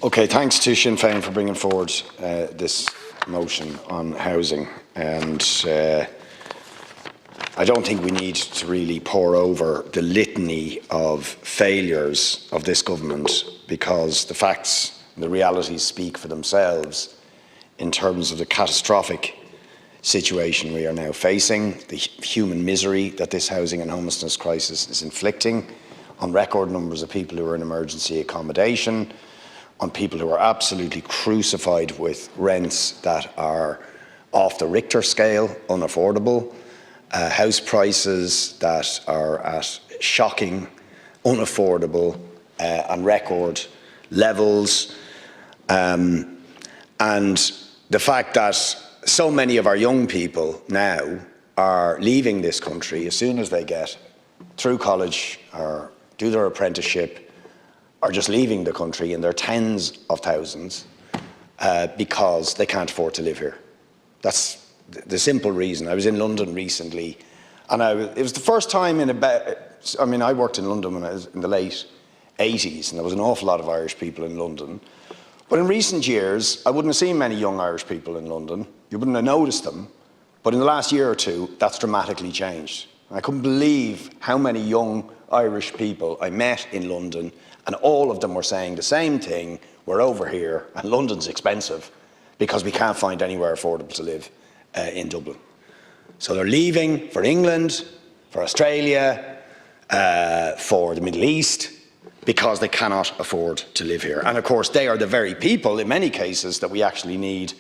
Okay, thanks to Sinn Féin for bringing forward this motion on housing. And I don't think we need to really pour over the litany of failures of this government, because the facts and the realities speak for themselves in terms of the catastrophic situation we are now facing, the human misery that this housing and homelessness crisis is inflicting on record numbers of people who are in emergency accommodation, on people who are absolutely crucified with rents that are off the Richter scale, unaffordable, house prices that are at shocking, unaffordable and record levels, and the fact that so many of our young people now are leaving this country as soon as they get through college or do their apprenticeship, are just leaving the country in their tens of thousands because they can't afford to live here. That's the simple reason. I was in London recently, and it was the first time in I worked in London when I was in the late 80s, and there was an awful lot of Irish people in London. But in recent years, I wouldn't have seen many young Irish people in London. You wouldn't have noticed them. But in the last year or two, that's dramatically changed. I couldn't believe how many young Irish people I met in London, and all of them were saying the same thing: we're over here and London's expensive because we can't find anywhere affordable to live in Dublin. So they're leaving for England, for Australia, for the Middle East, because they cannot afford to live here. And of course, they are the very people, in many cases, that we actually need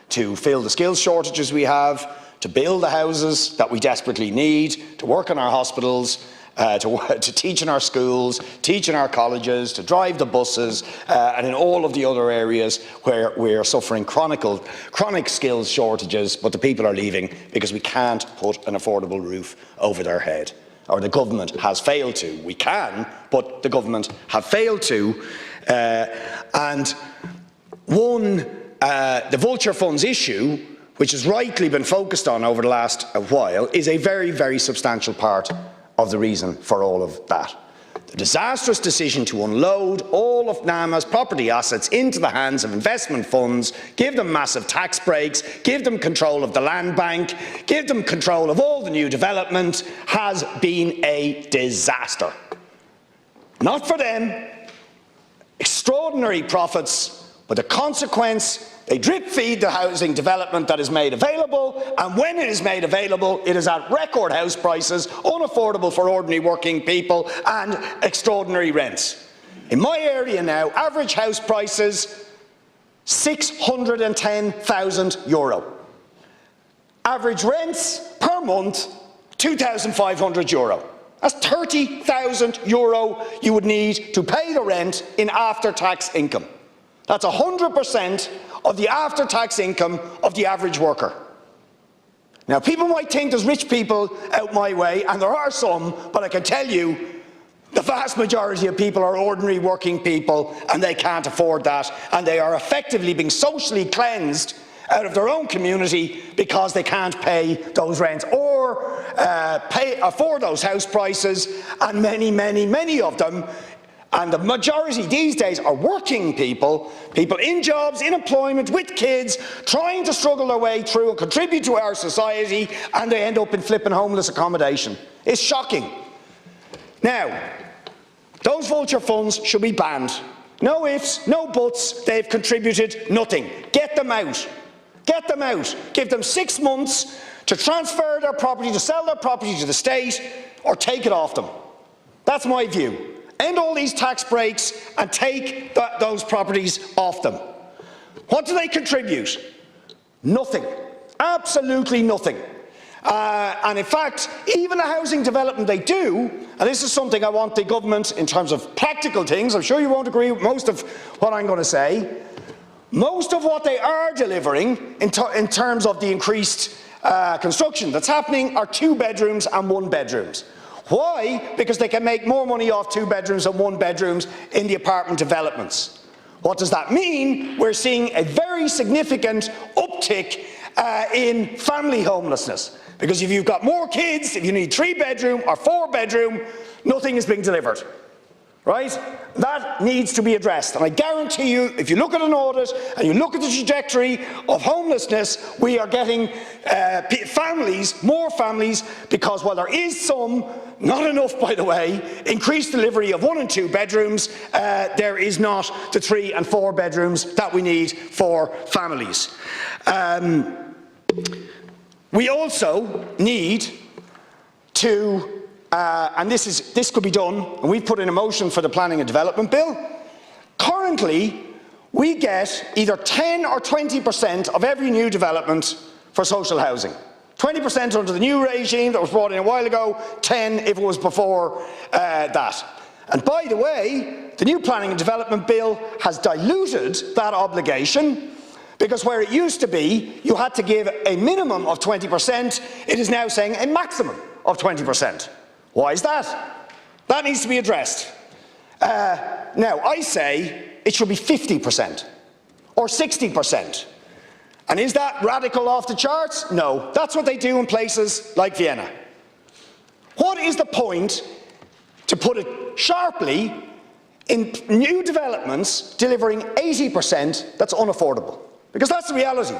to fill the skills shortages we have, to build the houses that we desperately need, to work in our hospitals, to teach in our schools, teach in our colleges, to drive the buses, and in all of the other areas where we are suffering chronic skills shortages, but the people are leaving because we can't put an affordable roof over their head. Or the government has failed to. We can, but the government have failed to. And the vulture funds issue, which has rightly been focused on over the last while, is a very, very substantial part of the reason for all of that. The disastrous decision to unload all of NAMA's property assets into the hands of investment funds, give them massive tax breaks, give them control of the land bank, give them control of all the new development, has been a disaster. Not for them, extraordinary profits, but the consequence: they drip feed the housing development that is made available, and when it is made available, it is at record house prices, unaffordable for ordinary working people, and extraordinary rents. In my area now, average house prices €610,000. Average rents per month €2,500. That's €30,000 you would need to pay the rent in after-tax income. That's 100% of the after-tax income of the average worker. Now, people might think there's rich people out my way, and there are some, but I can tell you the vast majority of people are ordinary working people, and they can't afford that, and they are effectively being socially cleansed out of their own community because they can't pay those rents or afford those house prices, and many of them, and the majority these days, are working people, people in jobs, in employment, with kids, trying to struggle their way through and contribute to our society, and they end up in flipping homeless accommodation. It's shocking. Now, those vulture funds should be banned. No ifs, no buts, they've contributed nothing. Get them out. Get them out. Give them 6 months to transfer their property, to sell their property to the state, or take it off them. That's my view. End all these tax breaks and take those properties off them. What do they contribute? Nothing. Absolutely nothing. And in fact, even the housing development they do, and this is something I want the government, in terms of practical things, I'm sure you won't agree with most of what I'm going to say, most of what they are delivering in terms of the increased construction that's happening are 2 bedrooms and 1 bedrooms. Why? Because they can make more money off 2 bedrooms and 1 bedrooms in the apartment developments. What does that mean? We're seeing a very significant uptick in family homelessness. Because if you've got more kids, if you need 3 bedroom or 4 bedroom, nothing is being delivered. right? That needs to be addressed. And I guarantee you, if you look at an audit and you look at the trajectory of homelessness, we are getting more families, because while there is some, not enough by the way, increased delivery of 1 and 2 bedrooms, there is not the 3 and 4 bedrooms that we need for families. We also need to and this could be done, and we've put in a motion for the Planning and Development Bill. Currently, we get either 10 or 20% of every new development for social housing. 20% under the new regime that was brought in a while ago, 10 if it was before that. And by the way, the new Planning and Development Bill has diluted that obligation, because where it used to be you had to give a minimum of 20%, it is now saying a maximum of 20%. Why is that? That needs to be addressed. Now, I say it should be 50% or 60%. And is that radical off the charts? No. That's what they do in places like Vienna. What is the point, to put it sharply, in new developments delivering 80% that's unaffordable? Because that's the reality.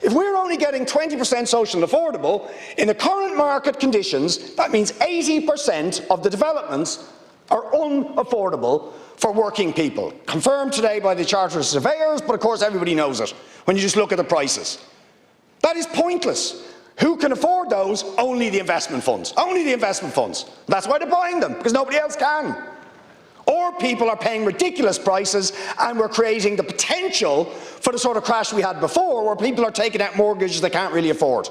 If we're only getting 20% social and affordable, in the current market conditions, that means 80% of the developments are unaffordable for working people. Confirmed today by the Chartered Surveyors, but of course everybody knows it when you just look at the prices. That is pointless. Who can afford those? Only the investment funds. Only the investment funds. That's why they're buying them, because nobody else can. Or people are paying ridiculous prices, and we're creating the potential for the sort of crash we had before, where people are taking out mortgages they can't really afford.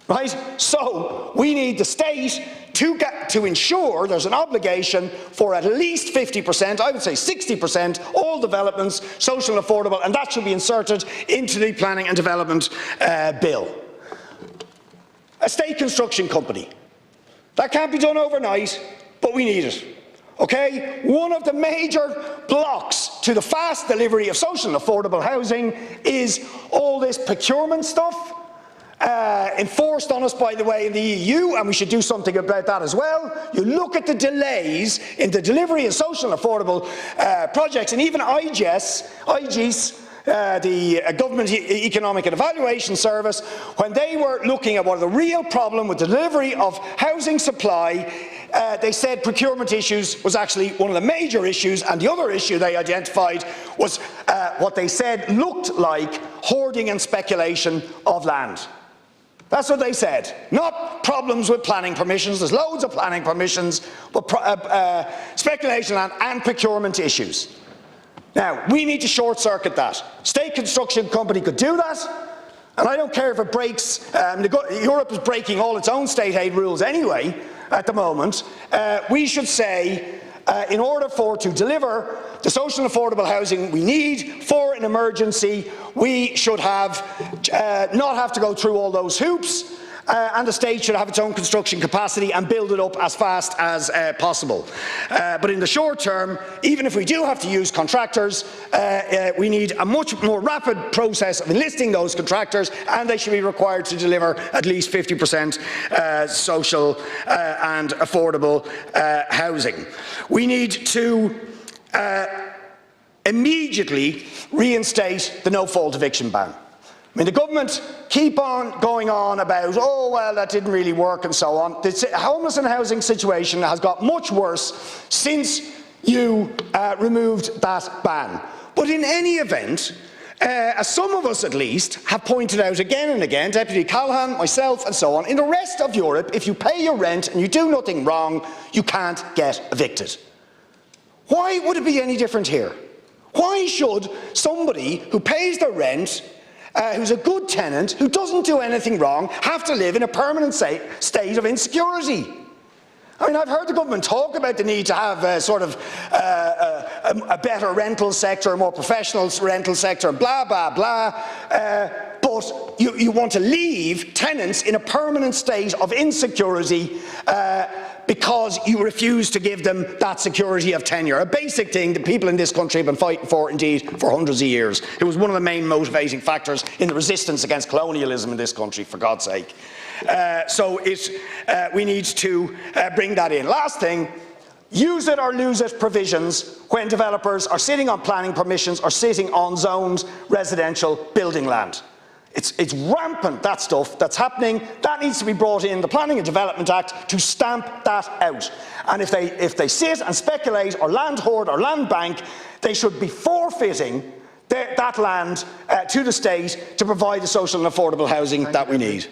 Right? So we need the state to ensure there's an obligation for at least 50%, I would say 60%, all developments, social and affordable, and that should be inserted into the Planning and Development Bill. A state construction company. That can't be done overnight, but we need it. Okay? One of the major blocks to the fast delivery of social and affordable housing is all this procurement stuff, enforced on us, by the way, in the EU, and we should do something about that as well. You look at the delays in the delivery of social and affordable projects, and even IGES, the Government Economic and Evaluation Service, when they were looking at what the real problem with delivery of housing supply, they said procurement issues was actually one of the major issues, and the other issue they identified was what they said looked like hoarding and speculation of land. That's what they said. Not problems with planning permissions, there's loads of planning permissions, but speculation land and procurement issues. Now, we need to short-circuit that. State construction company could do that, and I don't care if it breaks, Europe is breaking all its own state aid rules anyway at the moment. We should say, in order to deliver the social and affordable housing we need for an emergency, we should not have to go through all those hoops, and the state should have its own construction capacity and build it up as fast as possible. But in the short term, even if we do have to use contractors, we need a much more rapid process of enlisting those contractors, and they should be required to deliver at least 50% social and affordable housing. We need to immediately reinstate the no-fault eviction ban. I mean, the government keep on going on about, oh, well, that didn't really work and so on. The homeless and housing situation has got much worse since you removed that ban. But in any event, as some of us at least have pointed out again and again, Deputy Callahan, myself and so on, in the rest of Europe, if you pay your rent and you do nothing wrong, you can't get evicted. Why would it be any different here? Why should somebody who pays their rent, who's a good tenant, who doesn't do anything wrong, have to live in a permanent state of insecurity? I mean, I've heard the government talk about the need to have a better rental sector, a more professional rental sector, blah, blah, blah. But you want to leave tenants in a permanent state of insecurity because you refuse to give them that security of tenure. A basic thing that people in this country have been fighting for, indeed, for hundreds of years. It was one of the main motivating factors in the resistance against colonialism in this country, for God's sake. So we need to bring that in. Last thing, use it or lose it provisions when developers are sitting on planning permissions or sitting on zoned residential building land. It's rampant, that stuff that's happening. That needs to be brought in the Planning and Development Act to stamp that out. And if they sit and speculate or land hoard or land bank, they should be forfeiting that land to the state to provide the social and affordable housing that we need.